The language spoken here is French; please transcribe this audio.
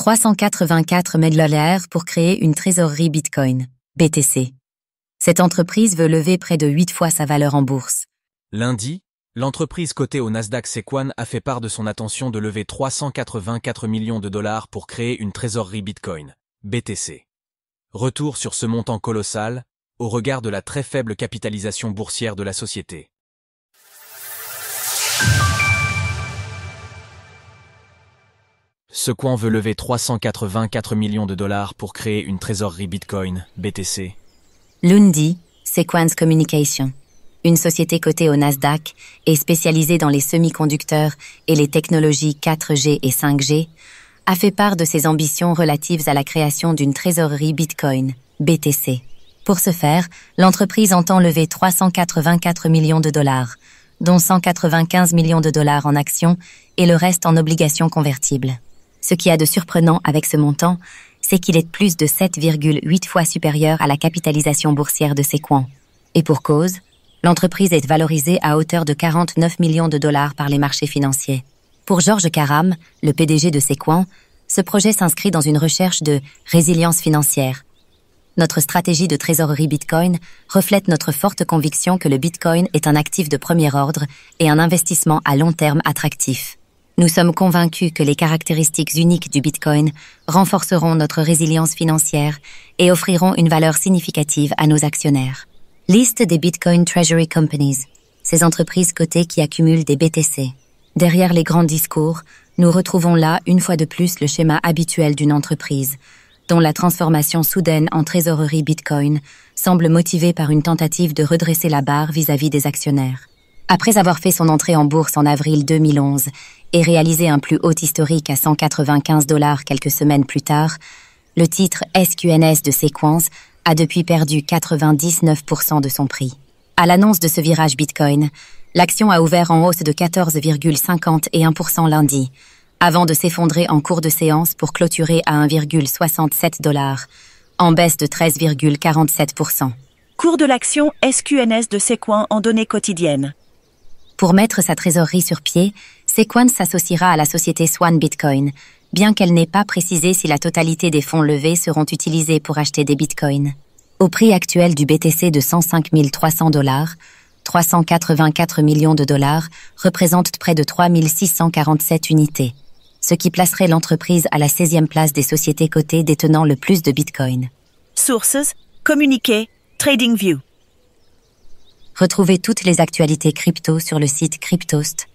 $384 millions pour créer une trésorerie Bitcoin, BTC. Cette entreprise veut lever près de 8 fois sa valeur en bourse. Lundi, l'entreprise cotée au Nasdaq Sequan a fait part de son intention de lever $384 millions pour créer une trésorerie Bitcoin, BTC. Retour sur ce montant colossal, au regard de la très faible capitalisation boursière de la société. Sequan veut lever $384 millions pour créer une trésorerie Bitcoin, BTC. Lundi, Sequans Communication, une société cotée au Nasdaq et spécialisée dans les semi-conducteurs et les technologies 4G et 5G, a fait part de ses ambitions relatives à la création d'une trésorerie Bitcoin, BTC. Pour ce faire, l'entreprise entend lever $384 millions, dont $195 millions en actions et le reste en obligations convertibles. Ce qui a de surprenant avec ce montant, c'est qu'il est plus de 7,8 fois supérieur à la capitalisation boursière de Sequan. Et pour cause, l'entreprise est valorisée à hauteur de $49 millions par les marchés financiers. Pour Georges Karam, le PDG de Sequan, ce projet s'inscrit dans une recherche de résilience financière. Notre stratégie de trésorerie Bitcoin reflète notre forte conviction que le Bitcoin est un actif de premier ordre et un investissement à long terme attractif. Nous sommes convaincus que les caractéristiques uniques du Bitcoin renforceront notre résilience financière et offriront une valeur significative à nos actionnaires. Liste des Bitcoin Treasury Companies, ces entreprises cotées qui accumulent des BTC. Derrière les grands discours, nous retrouvons là, une fois de plus, le schéma habituel d'une entreprise, dont la transformation soudaine en trésorerie Bitcoin semble motivée par une tentative de redresser la barre vis-à-vis des actionnaires. Après avoir fait son entrée en bourse en avril 2011 et réalisé un plus haut historique à $195 quelques semaines plus tard, le titre SQNS de Sequans a depuis perdu 99% de son prix. À l'annonce de ce virage Bitcoin, l'action a ouvert en hausse de 14,51% lundi, avant de s'effondrer en cours de séance pour clôturer à $1,67, en baisse de 13,47%. Cours de l'action SQNS de Sequan en données quotidiennes. Pour mettre sa trésorerie sur pied, Sequan s'associera à la société Swan Bitcoin, bien qu'elle n'ait pas précisé si la totalité des fonds levés seront utilisés pour acheter des bitcoins. Au prix actuel du BTC de $105 300, $384 millions représentent près de 3 647 unités, ce qui placerait l'entreprise à la 16e place des sociétés cotées détenant le plus de bitcoins. Sources, communiqués, TradingView. Retrouvez toutes les actualités crypto sur le site cryptost.fr.